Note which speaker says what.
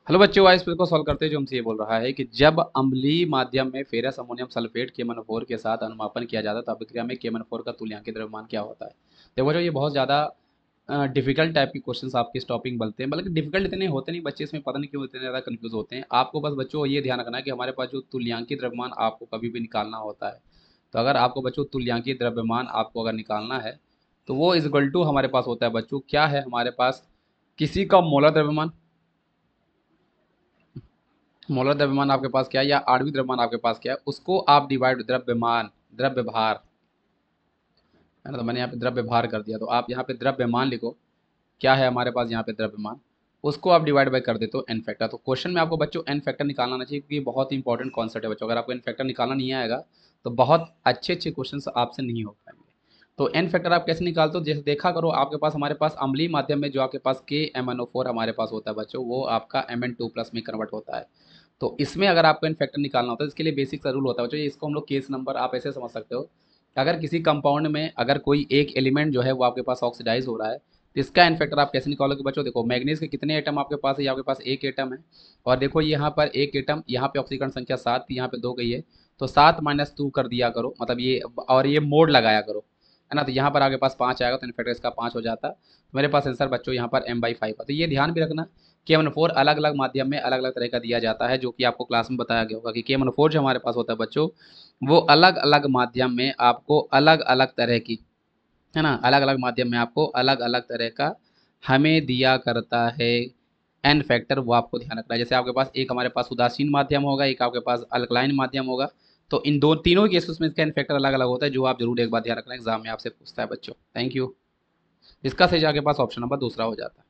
Speaker 1: Hello बच्चों, आज इसको सॉल्व करते हैं। जो हमसे ये बोल रहा है कि जब अम्लीय माध्यम में फेरस अमोनियम सल्फेट KMnO4 के साथ अनुमापन किया जाता है तो अभिक्रिया में KMnO4 का तुल्यांकित द्रव्यमान क्या होता है। देखो बच्चों, ये बहुत ज़्यादा डिफिकल्ट टाइप के क्वेश्चंस आपके इस टॉपिक बनते हैं, बल्कि डिफिकल्ट इतने होते नहीं, बच्चे इसमें पता नहीं क्यों इतने ज़्यादा कंफ्यूज होते हैं। आपको बस बच्चों ये ध्यान रखना है कि हमारे पास जो तुल्यांकित द्रव्यमान आपको कभी भी निकालना होता है, तो अगर आपको बच्चों तुल्यांकित द्रव्यमान आपको अगर निकालना है तो वो इज इक्वल टू हमारे पास होता है बच्चों, क्या है हमारे पास, किसी का मोलर द्रव्यमान। मोलर द्रव्यमान आपके पास क्या है या आणविक द्रव्यमान आपके पास क्या है, उसको आप डिवाइड द्रव्यमान, द्रव्य भार है ना। तो मैंने यहाँ पे द्रव्य भार कर दिया, तो आप यहाँ पे द्रव्यमान लिखो। क्या है हमारे पास यहाँ पे द्रव्यमान, उसको आप डिवाइड बाय कर देते हो एन फैक्टर। तो क्वेश्चन में आपको बच्चों एन फैक्टर निकालना आना चाहिए, क्योंकि ये बहुत ही इंपॉर्टेंट कॉन्सेप्ट है बच्चों। अगर आपको एन फैक्टर निकालना नहीं आएगा तो बहुत अच्छे अच्छे क्वेश्चन आपसे नहीं हो पाएंगे। तो एन फैक्टर आप कैसे निकालते हो, जैसे देखा करो, आपके पास हमारे पास अम्लीय माध्यम में जो आपके पास KMnO4 हमारे पास होता है बच्चों, वो आपका Mn2+ में कन्वर्ट होता है। तो इसमें अगर आपको एन फैक्टर निकालना होता है, इसके लिए बेसिक सा रूल होता है बच्चों। इसको हम लोग केस नंबर आप ऐसे समझ सकते हो, अगर किसी कंपाउंड में अगर कोई एक एलिमेंट जो है वो आपके पास ऑक्सीडाइज हो रहा है, तो इसका एन फैक्टर आप कैसे निकालोगे बच्चों। देखो, मैग्नीज के कितने एटम आपके पास है, ये आपके पास एक एटम है। और देखो यहाँ पर एक एटम, यहाँ पे ऑक्सीकरण संख्या 7 थी, यहाँ पे 2 गई है। तो 7 - 2 कर दिया करो, मतलब ये, और ये मोड लगाया करो, है ना। तो यहाँ पर आपके पास 5 आएगा, तो इनफैक्टर इसका 5 हो जाता। तो मेरे पास आंसर बच्चों यहाँ पर M/5 है। तो ये ध्यान भी रखना कि KMnO4 अलग अलग माध्यम में अलग अलग तरह का दिया जाता है, जो कि आपको क्लास में बताया गया होगा कि KMnO4 जो हमारे पास होता है बच्चों, वो अलग अलग माध्यम में आपको अलग अलग तरह की, है ना, अलग अलग माध्यम में आपको अलग अलग तरह का हमें दिया करता है एन फैक्टर। वो आपको ध्यान रखना है। जैसे आपके पास एक हमारे पास उदासीन माध्यम होगा, एक आपके पास अल्कलाइन माध्यम होगा। तो इन दो तीनों केसेस में इसका एन फैक्टर अलग अलग होता है, जो आप जरूर एक बार ध्यान रखना, एग्जाम में आपसे पूछता है बच्चों। Thank you. इसका सही आपके पास ऑप्शन नंबर दूसरा हो जाता है।